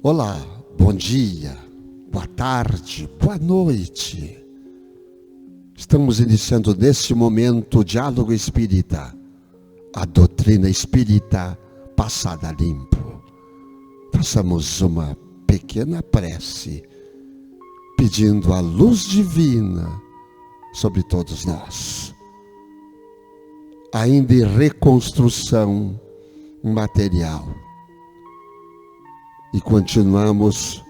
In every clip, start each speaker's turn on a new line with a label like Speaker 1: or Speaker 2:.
Speaker 1: Olá, bom dia, boa tarde, boa noite. Estamos iniciando neste momento o Diálogo Espírita, a doutrina espírita passada a limpo. Façamos uma pequena prece, pedindo a luz divina sobre todos nós. Ainda em reconstrução material. E continuamos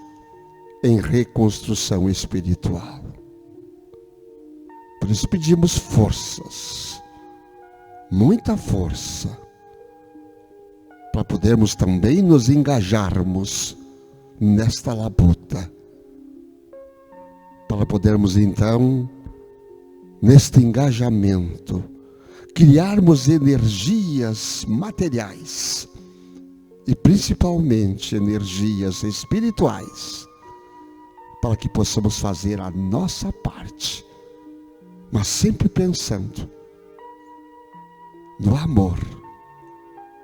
Speaker 1: em reconstrução espiritual. Por isso pedimos forças, muita força, para podermos também nos engajarmos nesta labuta. Para podermos então, neste engajamento, criarmos energias materiais, e principalmente energias espirituais, para que possamos fazer a nossa parte, mas sempre pensando no amor,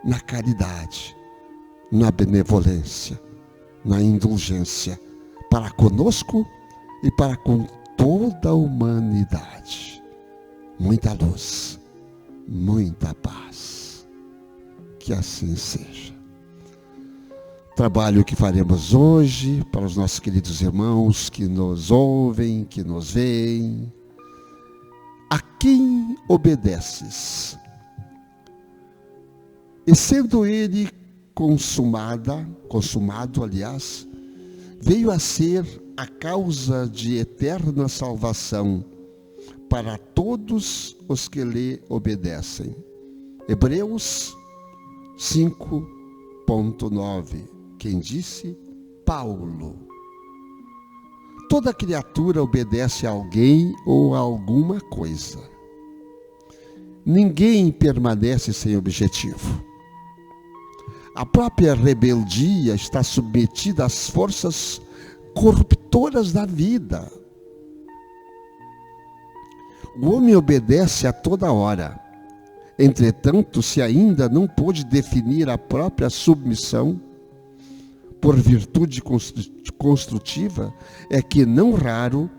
Speaker 1: na caridade, na benevolência, na indulgência, para conosco e para com toda a humanidade. Muita luz, muita paz, que assim seja. Trabalho que faremos hoje para os nossos queridos irmãos que nos ouvem, que nos veem. A quem obedeces? E sendo ele consumado, veio a ser a causa de eterna salvação para todos os que lhe obedecem. Hebreus 5:9. Quem disse? Paulo. Toda criatura obedece a alguém ou a alguma coisa. Ninguém permanece sem objetivo. A própria rebeldia está submetida às forças corruptoras da vida. O homem obedece a toda hora. Entretanto, se ainda não pôde definir a própria submissão, por virtude construtiva, é que não raro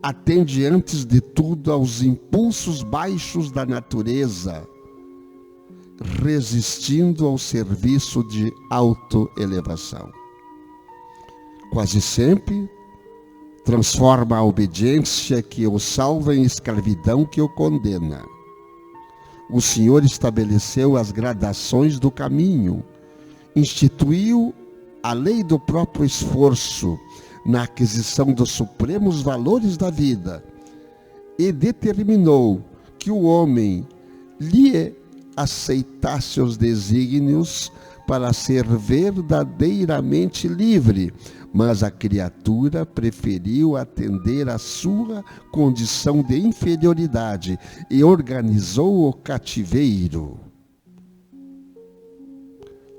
Speaker 1: atende antes de tudo aos impulsos baixos da natureza, resistindo ao serviço de autoelevação. Quase sempre transforma a obediência que o salva em escravidão que o condena. O Senhor estabeleceu as gradações do caminho, instituiu a lei do próprio esforço na aquisição dos supremos valores da vida e determinou que o homem lhe aceitasse os desígnios para ser verdadeiramente livre, mas a criatura preferiu atender à sua condição de inferioridade e organizou o cativeiro.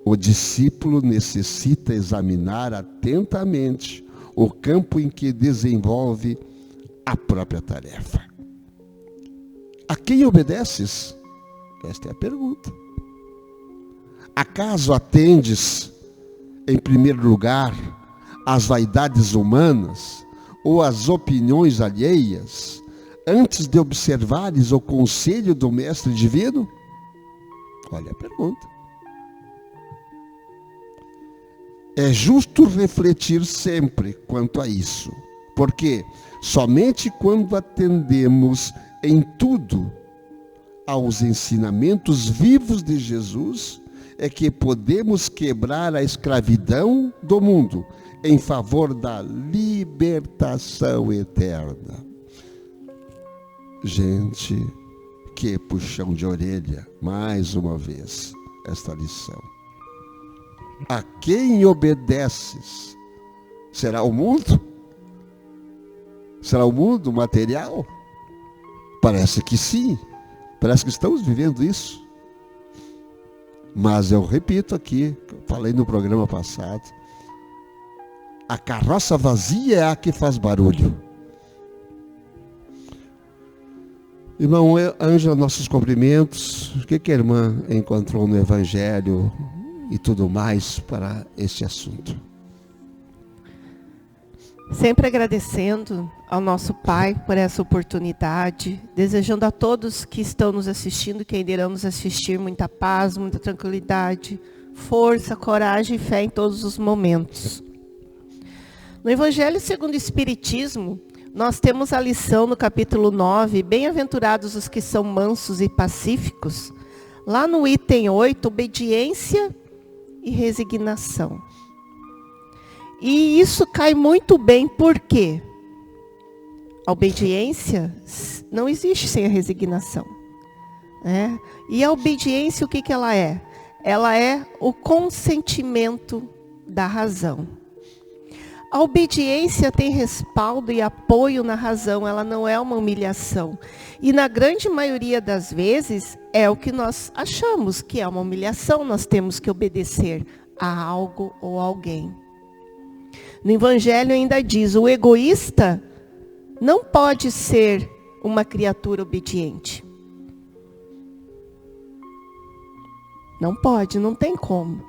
Speaker 1: O discípulo necessita examinar atentamente o campo em que desenvolve a própria tarefa. A quem obedeces? Esta é a pergunta. Acaso atendes, em primeiro lugar, às vaidades humanas ou às opiniões alheias, antes de observares o conselho do Mestre Divino? Olha a pergunta. É justo refletir sempre quanto a isso, porque somente quando atendemos em tudo aos ensinamentos vivos de Jesus é que podemos quebrar a escravidão do mundo em favor da libertação eterna. Gente, que puxão de orelha, mais uma vez, esta lição. A quem obedeces? Será o mundo? Será o mundo material? Parece que sim. Parece que estamos vivendo isso. Mas eu repito aqui, falei no programa passado, a carroça vazia é a que faz barulho. Irmão Ângela, nossos cumprimentos. O que a irmã encontrou no Evangelho? e tudo mais para este assunto.
Speaker 2: Sempre agradecendo ao nosso Pai por essa oportunidade, desejando a todos que estão nos assistindo, que ainda irão nos assistir, muita paz, muita tranquilidade, força, coragem e fé em todos os momentos. No Evangelho segundo o Espiritismo, nós temos a lição no capítulo 9, bem-aventurados os que são mansos e pacíficos, lá no item 8, obediência e resignação. E isso cai muito bem, por quê? A obediência não existe sem a resignação. Né? E a obediência, o que ela é? Ela é o consentimento da razão. A obediência tem respaldo e apoio na razão, ela não é uma humilhação. E na grande maioria das vezes, é o que nós achamos que é uma humilhação, nós temos que obedecer a algo ou alguém. No Evangelho ainda diz, o egoísta não pode ser uma criatura obediente. Não pode, não tem como.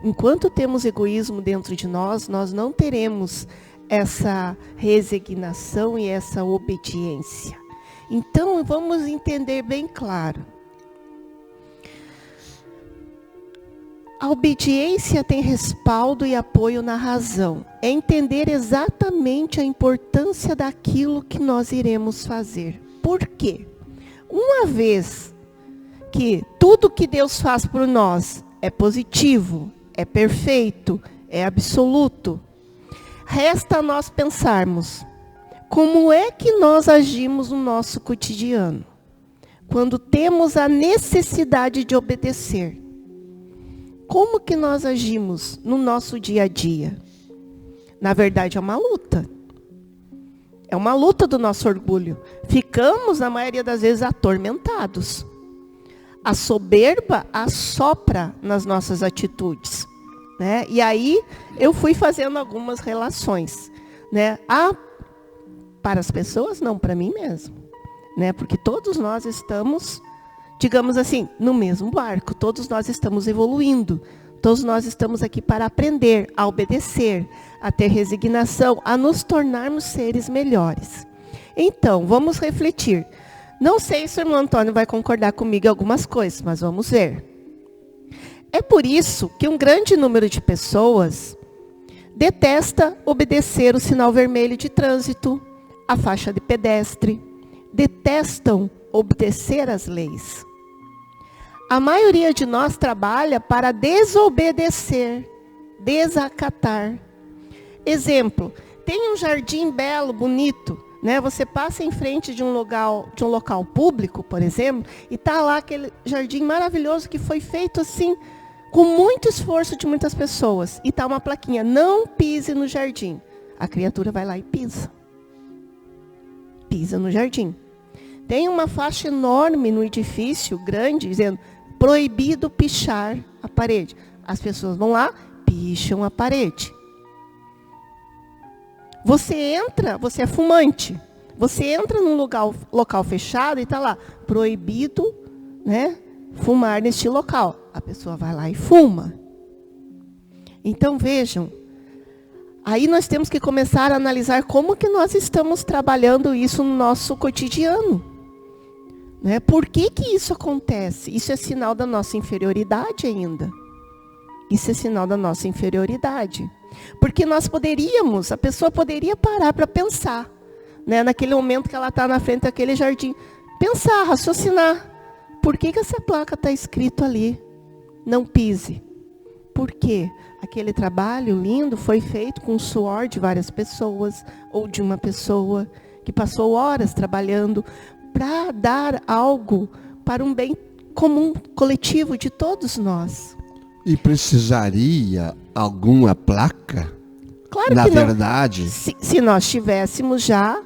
Speaker 2: Enquanto temos egoísmo dentro de nós, nós não teremos essa resignação e essa obediência. Então, vamos entender bem claro. A obediência tem respaldo e apoio na razão. É entender exatamente a importância daquilo que nós iremos fazer. Por quê? Uma vez que tudo que Deus faz por nós é positivo, é perfeito, é absoluto, resta nós pensarmos como é que nós agimos no nosso cotidiano, quando temos a necessidade de obedecer. Como que nós agimos no nosso dia a dia? Na verdade, é uma luta. É uma luta do nosso orgulho. Ficamos, na maioria das vezes, atormentados. A soberba assopra nas nossas atitudes. Né? E aí, eu fui fazendo algumas relações. Né? Para as pessoas, não, para mim mesmo. Né? Porque todos nós estamos, digamos assim, no mesmo barco. Todos nós estamos evoluindo. Todos nós estamos aqui para aprender, a obedecer, a ter resignação, a nos tornarmos seres melhores. Então, vamos refletir. Não sei se o irmão Antônio vai concordar comigo em algumas coisas, mas vamos ver. É por isso que um grande número de pessoas detesta obedecer o sinal vermelho de trânsito, a faixa de pedestre, detestam obedecer às leis. A maioria de nós trabalha para desobedecer, desacatar. Exemplo, tem um jardim belo, bonito, né? Você passa em frente de um local público, por exemplo, e está lá aquele jardim maravilhoso que foi feito assim, com muito esforço de muitas pessoas. E está uma plaquinha, não pise no jardim. A criatura vai lá e pisa. Pisa no jardim. Tem uma faixa enorme no edifício, grande, dizendo, proibido pichar a parede. As pessoas vão lá, picham a parede. Você entra, você é fumante. Você entra num local fechado e está lá, proibido, né, fumar neste local. A pessoa vai lá e fuma. Então vejam, aí nós temos que começar a analisar como que nós estamos trabalhando isso no nosso cotidiano. Né? Por que que isso acontece? Isso é sinal da nossa inferioridade ainda. Isso é sinal da nossa inferioridade. Porque a pessoa poderia parar para pensar, né? Naquele momento que ela está na frente daquele jardim. Pensar, raciocinar. Por que que essa placa está escrito ali? Não pise. Por quê? Aquele trabalho lindo foi feito com o suor de várias pessoas, ou de uma pessoa que passou horas trabalhando para dar algo para um bem comum, coletivo de todos nós.
Speaker 1: E precisaria alguma placa?
Speaker 2: Claro
Speaker 1: na
Speaker 2: que não.
Speaker 1: verdade.
Speaker 2: Se nós tivéssemos já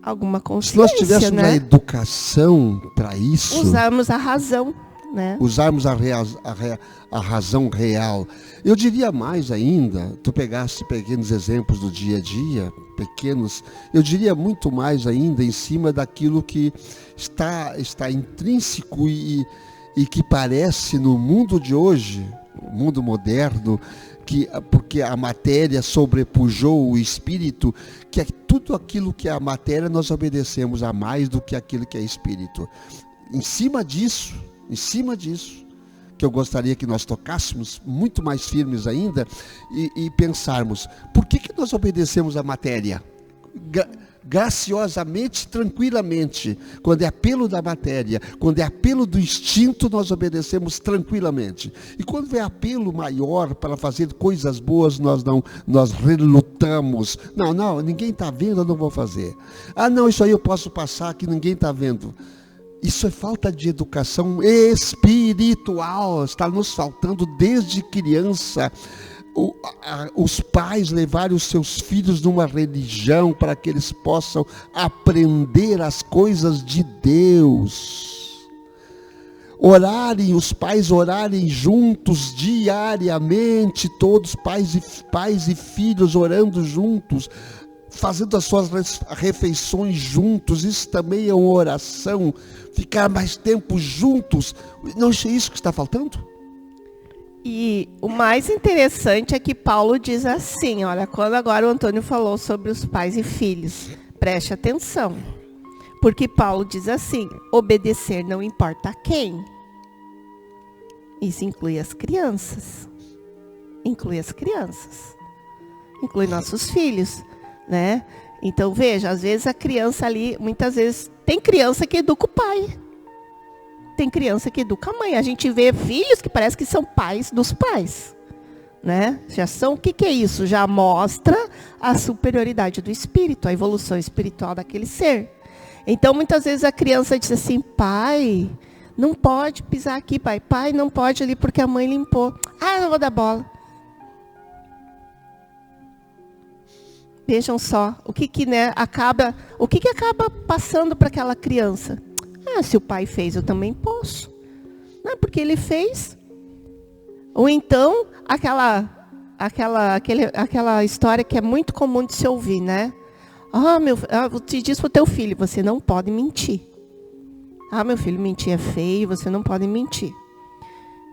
Speaker 2: alguma consciência,
Speaker 1: se nós tivéssemos
Speaker 2: né?
Speaker 1: a educação para isso,
Speaker 2: usarmos a razão, né?
Speaker 1: Usarmos a razão real. Eu diria mais ainda, tu pegaste pequenos exemplos do dia a dia, pequenos, eu diria muito mais ainda em cima daquilo que está intrínseco e que parece no mundo de hoje, mundo moderno, porque a matéria sobrepujou o espírito, que é tudo aquilo que é a matéria nós obedecemos a mais do que aquilo que é espírito. Em cima disso, que eu gostaria que nós tocássemos muito mais firmes ainda e pensarmos, por que nós obedecemos a matéria? Graciosamente, tranquilamente. Quando é apelo da matéria, quando é apelo do instinto, nós obedecemos tranquilamente. E quando é apelo maior para fazer coisas boas, nós relutamos. Não, ninguém está vendo, eu não vou fazer. Não, isso aí eu posso passar que ninguém está vendo. Isso é falta de educação espiritual. Está nos faltando desde criança. Os pais levarem os seus filhos numa religião para que eles possam aprender as coisas de Deus. Os pais orarem juntos diariamente, todos pais e filhos orando juntos, fazendo as suas refeições juntos. Isso também é uma oração. Ficar mais tempo juntos. Não é isso que está faltando?
Speaker 2: E o mais interessante é que Paulo diz assim, olha, quando agora o Antônio falou sobre os pais e filhos, preste atenção. Porque Paulo diz assim, obedecer não importa a quem. Isso inclui as crianças. Inclui nossos filhos, né? Então veja, às vezes a criança ali, muitas vezes, tem criança que educa o pai. Tem criança que educa a mãe. A gente vê filhos que parece que são pais dos pais, né? Já são, o que é isso? Já mostra a superioridade do espírito, a evolução espiritual daquele ser. Então, muitas vezes a criança diz assim, pai, não pode pisar aqui, pai. Pai, não pode ali porque a mãe limpou. Não vou dar bola. Vejam só, o que acaba passando para aquela criança? Se o pai fez, eu também posso. Não é porque ele fez. Ou então, aquela história que é muito comum de se ouvir, né? Te diz para o teu filho, você não pode mentir. Meu filho, mentir é feio, você não pode mentir.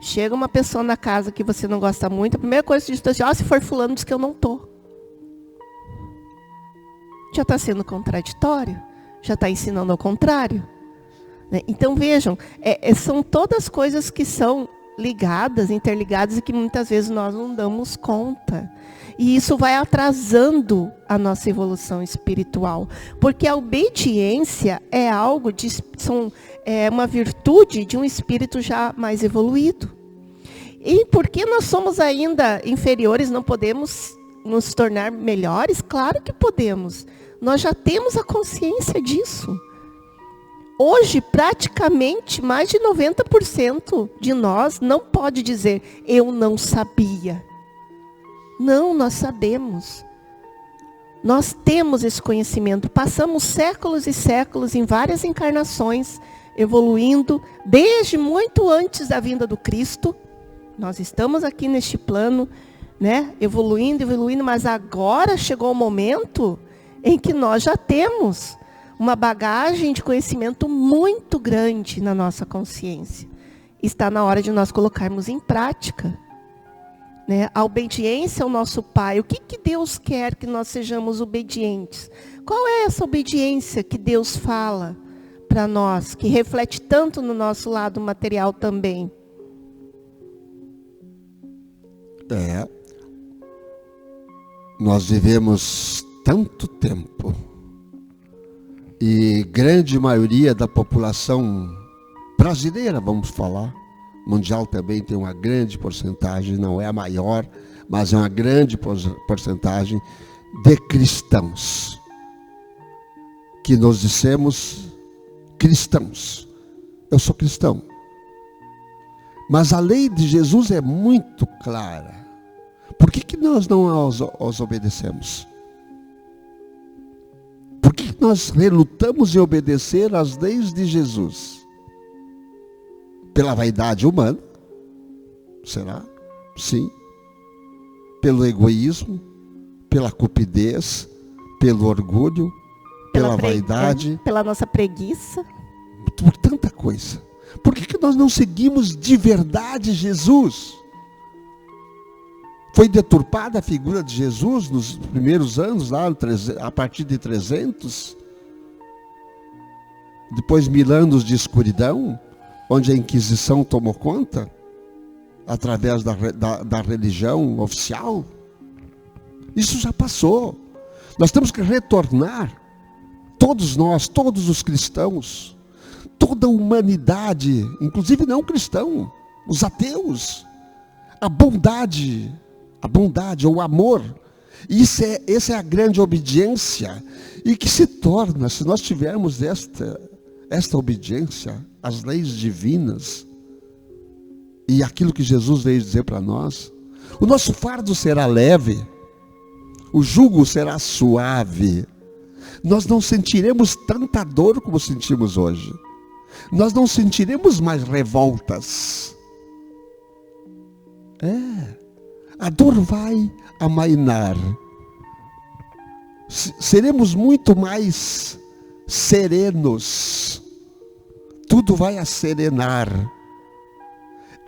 Speaker 2: Chega uma pessoa na casa que você não gosta muito, a primeira coisa que você diz assim, se for fulano, diz que eu não estou. Já está sendo contraditório? Já está ensinando ao contrário? Então vejam, são todas coisas que são interligadas e que muitas vezes nós não damos conta. E isso vai atrasando a nossa evolução espiritual. Porque a obediência é uma virtude de um espírito já mais evoluído. E porque nós somos ainda inferiores, não podemos nos tornar melhores? Claro que podemos. Nós já temos a consciência disso. Hoje, praticamente, mais de 90% de nós não pode dizer, eu não sabia. Não, nós sabemos. Nós temos esse conhecimento. Passamos séculos e séculos em várias encarnações, evoluindo, desde muito antes da vinda do Cristo. Nós estamos aqui neste plano, né, evoluindo, mas agora chegou o momento em que nós já temos uma bagagem de conhecimento muito grande na nossa consciência. Está na hora de nós colocarmos em prática, né? A obediência ao nosso Pai. O que Deus quer que nós sejamos obedientes? Qual é essa obediência que Deus fala para nós, que reflete tanto no nosso lado material também?
Speaker 1: Nós vivemos tanto tempo. E grande maioria da população brasileira, vamos falar, mundial também tem uma grande porcentagem, não é a maior, mas é uma grande porcentagem de cristãos. Que nos dissemos cristãos. Eu sou cristão. Mas a lei de Jesus é muito clara. Por que nós não os obedecemos? Por que nós relutamos em obedecer às leis de Jesus? Pela vaidade humana? Será? Sim. Pelo egoísmo, pela cupidez, pelo orgulho, pela vaidade.
Speaker 2: Pela nossa preguiça.
Speaker 1: Por tanta coisa. Por que nós não seguimos de verdade Jesus? Foi deturpada a figura de Jesus nos primeiros anos, lá a partir de 300. Depois 1000 anos de escuridão, onde a Inquisição tomou conta, através da religião oficial. Isso já passou. Nós temos que retornar, todos nós, todos os cristãos, toda a humanidade, inclusive não cristão, os ateus, a bondade ou o amor. Essa é a grande obediência, e que se torna, se nós tivermos esta obediência às leis divinas e aquilo que Jesus veio dizer para nós, o nosso fardo será leve, o jugo será suave, nós não sentiremos tanta dor como sentimos hoje, nós não sentiremos mais revoltas. A dor vai amainar, seremos muito mais serenos, tudo vai acerenar.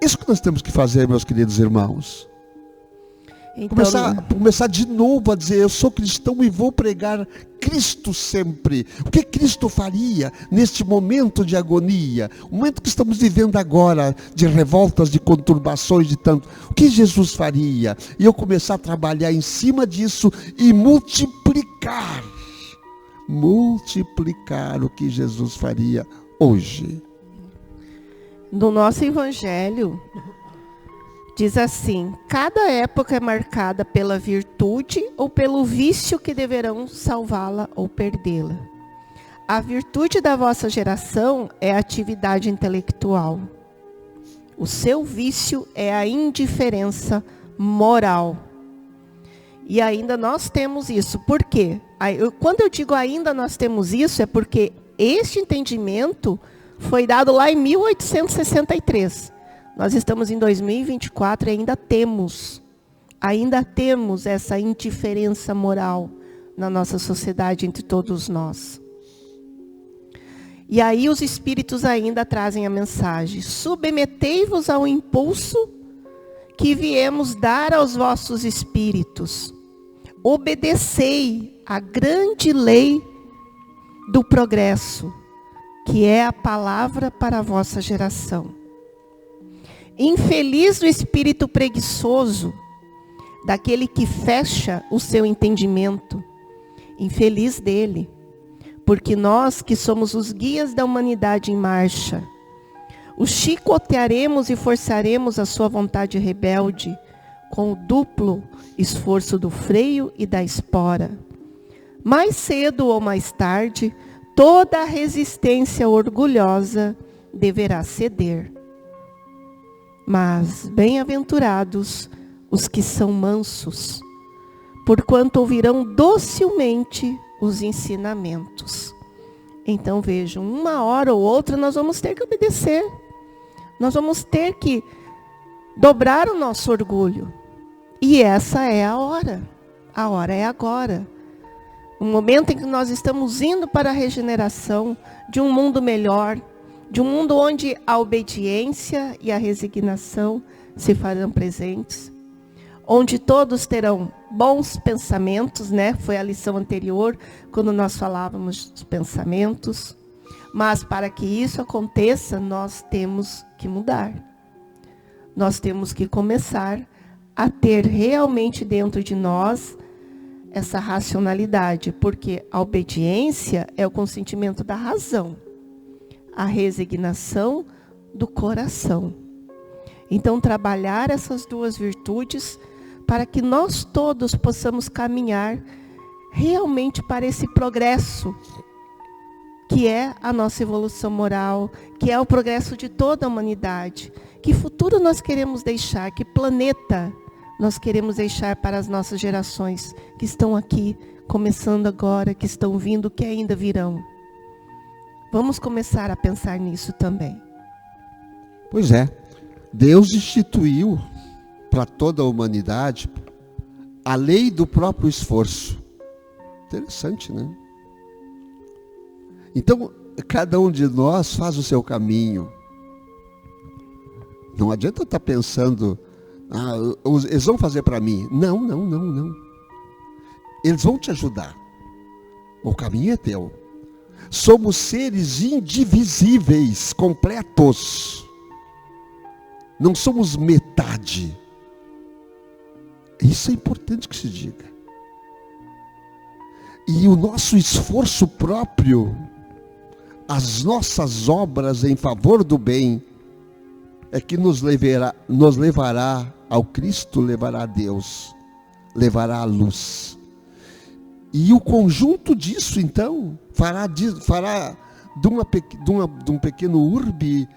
Speaker 1: Isso que nós temos que fazer, meus queridos irmãos. Então, começar de novo a dizer, eu sou cristão e vou pregar Cristo sempre. O que Cristo faria neste momento de agonia? O momento que estamos vivendo agora, de revoltas, de conturbações, de tanto. O que Jesus faria? E eu começar a trabalhar em cima disso e multiplicar o que Jesus faria hoje.
Speaker 2: No nosso evangelho, diz assim: cada época é marcada pela virtude ou pelo vício que deverão salvá-la ou perdê-la. A virtude da vossa geração é a atividade intelectual. O seu vício é a indiferença moral. E ainda nós temos isso. Por quê? Quando eu digo ainda nós temos isso, é porque este entendimento foi dado lá em 1863. Nós estamos em 2024 e ainda temos essa indiferença moral na nossa sociedade entre todos nós. E aí os espíritos ainda trazem a mensagem: submetei-vos ao impulso que viemos dar aos vossos espíritos. Obedecei à grande lei do progresso, que é a palavra para a vossa geração. Infeliz do espírito preguiçoso, daquele que fecha o seu entendimento. Infeliz dele, porque nós que somos os guias da humanidade em marcha, o chicotearemos e forçaremos a sua vontade rebelde, com o duplo esforço do freio e da espora. Mais cedo ou mais tarde, toda a resistência orgulhosa deverá ceder. Mas bem-aventurados os que são mansos, porquanto ouvirão docilmente os ensinamentos. Então vejam, uma hora ou outra nós vamos ter que obedecer. Nós vamos ter que dobrar o nosso orgulho. E essa é a hora. A hora é agora. O momento em que nós estamos indo para a regeneração de um mundo melhor, de um mundo onde a obediência e a resignação se farão presentes, onde todos terão bons pensamentos, né? Foi a lição anterior, quando nós falávamos dos pensamentos. Mas para que isso aconteça, nós temos que mudar. Nós temos que começar a ter realmente dentro de nós essa racionalidade, porque a obediência é o consentimento da razão, a resignação do coração. Então, trabalhar essas duas virtudes para que nós todos possamos caminhar realmente para esse progresso, que é a nossa evolução moral, que é o progresso de toda a humanidade. Que futuro nós queremos deixar, que planeta nós queremos deixar para as nossas gerações que estão aqui, começando agora, que estão vindo, que ainda virão. Vamos começar a pensar nisso também.
Speaker 1: Pois é, Deus instituiu para toda a humanidade a lei do próprio esforço. Interessante, né? Então, cada um de nós faz o seu caminho. Não adianta estar pensando Eles vão fazer para mim. Não. Eles vão te ajudar. O caminho é teu. Somos seres indivisíveis, completos. Não somos metade. Isso é importante que se diga. E o nosso esforço próprio, as nossas obras em favor do bem, é que nos levará ao Cristo, levará a Deus, levará à luz. E o conjunto disso, então, fará de um pequeno urbe,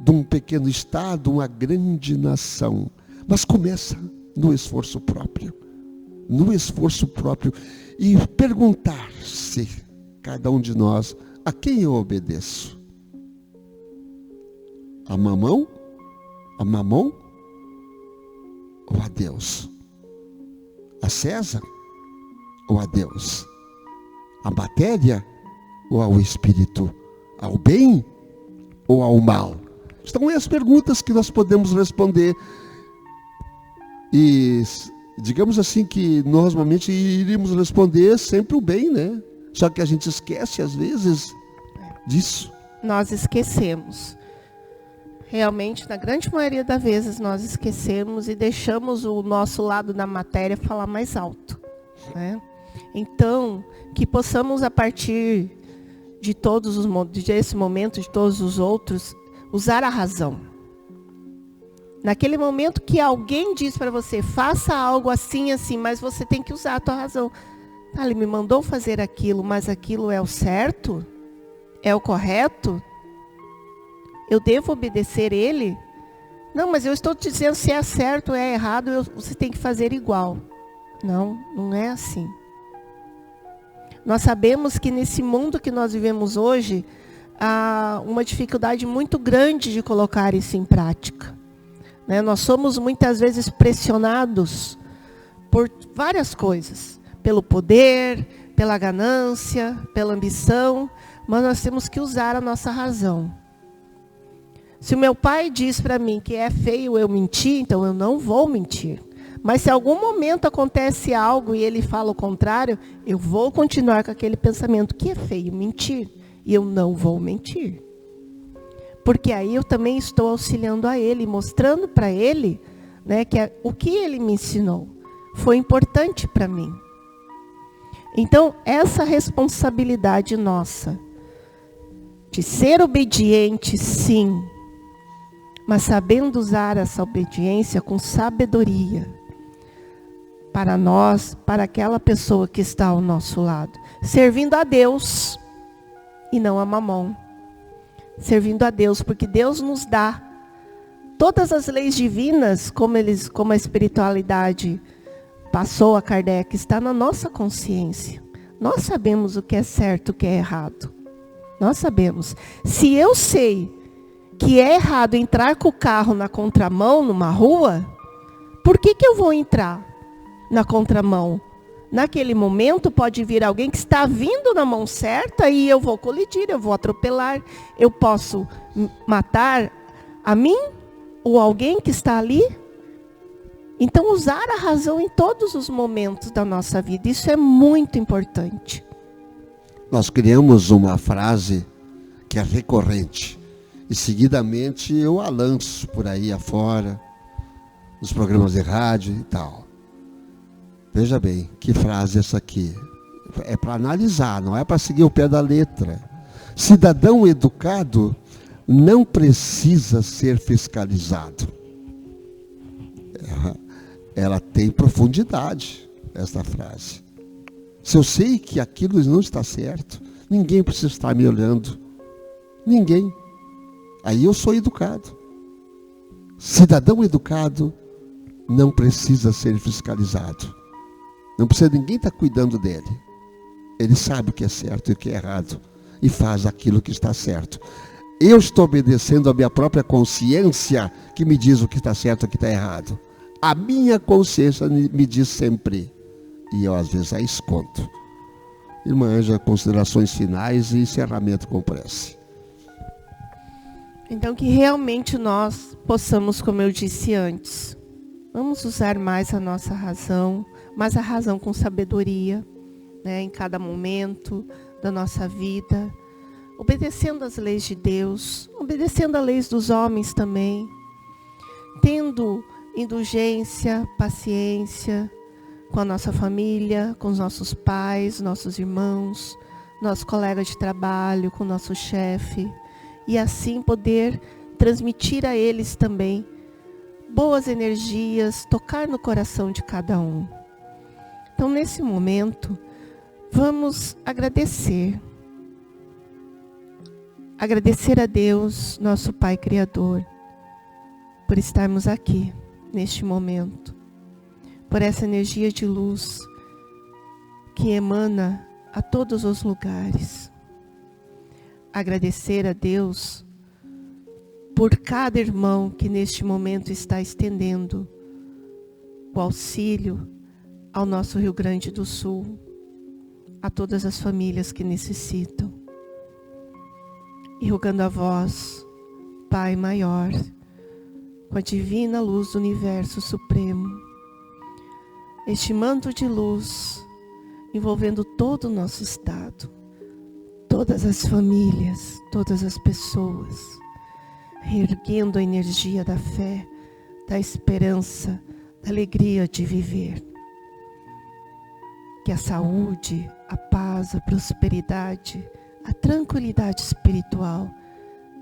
Speaker 1: de um pequeno estado, uma grande nação. Mas começa no esforço próprio. No esforço próprio. E perguntar-se, cada um de nós, a quem eu obedeço? A Mamão? A Mamon? Ou a Deus? A César? Ou a Deus? A matéria ou ao Espírito? Ao bem ou ao mal? Então, as perguntas que nós podemos responder. E digamos assim que normalmente iríamos responder sempre o bem, né? Só que a gente esquece às vezes disso.
Speaker 2: Nós esquecemos. Realmente, na grande maioria das vezes, nós esquecemos e deixamos o nosso lado da matéria falar mais alto, né? Então, que possamos, a partir de desse momento, de todos os outros, usar a razão. Naquele momento que alguém diz para você, faça algo assim, assim, mas você tem que usar a tua razão. Ele me mandou fazer aquilo, mas aquilo é o certo? É o correto? Eu devo obedecer ele? Não, mas eu estou te dizendo se é certo ou é errado, você tem que fazer igual. Não é assim. Nós sabemos que nesse mundo que nós vivemos hoje, há uma dificuldade muito grande de colocar isso em prática. Né? Nós somos muitas vezes pressionados por várias coisas. Pelo poder, pela ganância, pela ambição, mas nós temos que usar a nossa razão. Se o meu pai diz para mim que é feio eu mentir, então eu não vou mentir. Mas se em algum momento acontece algo e ele fala o contrário, eu vou continuar com aquele pensamento que é feio mentir. E eu não vou mentir. Porque aí eu também estou auxiliando a ele, mostrando para ele, né, que o que ele me ensinou foi importante para mim. Então, essa responsabilidade nossa, de ser obediente, sim, mas sabendo usar essa obediência com sabedoria, para nós, para aquela pessoa que está ao nosso lado, servindo a Deus e não a Mamon. Servindo a Deus, porque Deus nos dá todas as leis divinas, como a espiritualidade passou a Kardec, está na nossa consciência. Nós sabemos o que é certo e o que é errado. Nós sabemos. Se eu sei que é errado entrar com o carro na contramão, numa rua, por que eu vou entrar na contramão? Naquele momento pode vir alguém que está vindo na mão certa e eu vou colidir, eu vou atropelar, eu posso matar a mim ou alguém que está ali. Então, usar a razão em todos os momentos da nossa vida, isso é muito importante.
Speaker 1: Nós criamos uma frase que é recorrente e seguidamente eu a lanço por aí afora, nos programas de rádio e tal. Veja bem, que frase é essa aqui? É para analisar, não é para seguir o pé da letra. Cidadão educado não precisa ser fiscalizado. Ela tem profundidade, essa frase. Se eu sei que aquilo não está certo, ninguém precisa estar me olhando. Ninguém. Aí eu sou educado. Cidadão educado não precisa ser fiscalizado. Não precisa ninguém estar cuidando dele. Ele sabe o que é certo e o que é errado. E faz aquilo que está certo. Eu estou obedecendo a minha própria consciência que me diz o que está certo e o que está errado. A minha consciência me diz sempre. E eu às vezes a escondo. Irmã Ângela, considerações finais e encerramento com prece.
Speaker 2: Então que realmente nós possamos, como eu disse antes, Vamos usar mais a nossa razão, mas a razão com sabedoria, né, em cada momento da nossa vida, obedecendo às leis de Deus, obedecendo às leis dos homens também, tendo indulgência, paciência com a nossa família, com os nossos pais, nossos irmãos, nosso colega de trabalho, com o nosso chefe, e assim poder transmitir a eles também boas energias, tocar no coração de cada um. Então, nesse momento, vamos agradecer. Agradecer a Deus, nosso Pai Criador, por estarmos aqui, neste momento, por essa energia de luz que emana a todos os lugares. Agradecer a Deus por cada irmão que neste momento está estendendo o auxílio ao nosso Rio Grande do Sul, a todas as famílias que necessitam. E rogando a vós, Pai maior, com a divina luz do universo supremo, este manto de luz envolvendo todo o nosso estado, todas as famílias, todas as pessoas, reerguendo a energia da fé, da esperança, da alegria de viver. Que a saúde, a paz, a prosperidade, a tranquilidade espiritual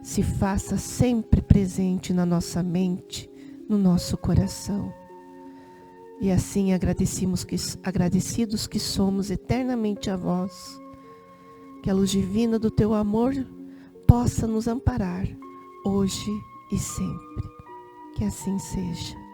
Speaker 2: se faça sempre presente na nossa mente, no nosso coração. E assim agradecidos que somos eternamente a vós, que a luz divina do teu amor possa nos amparar hoje e sempre. Que assim seja.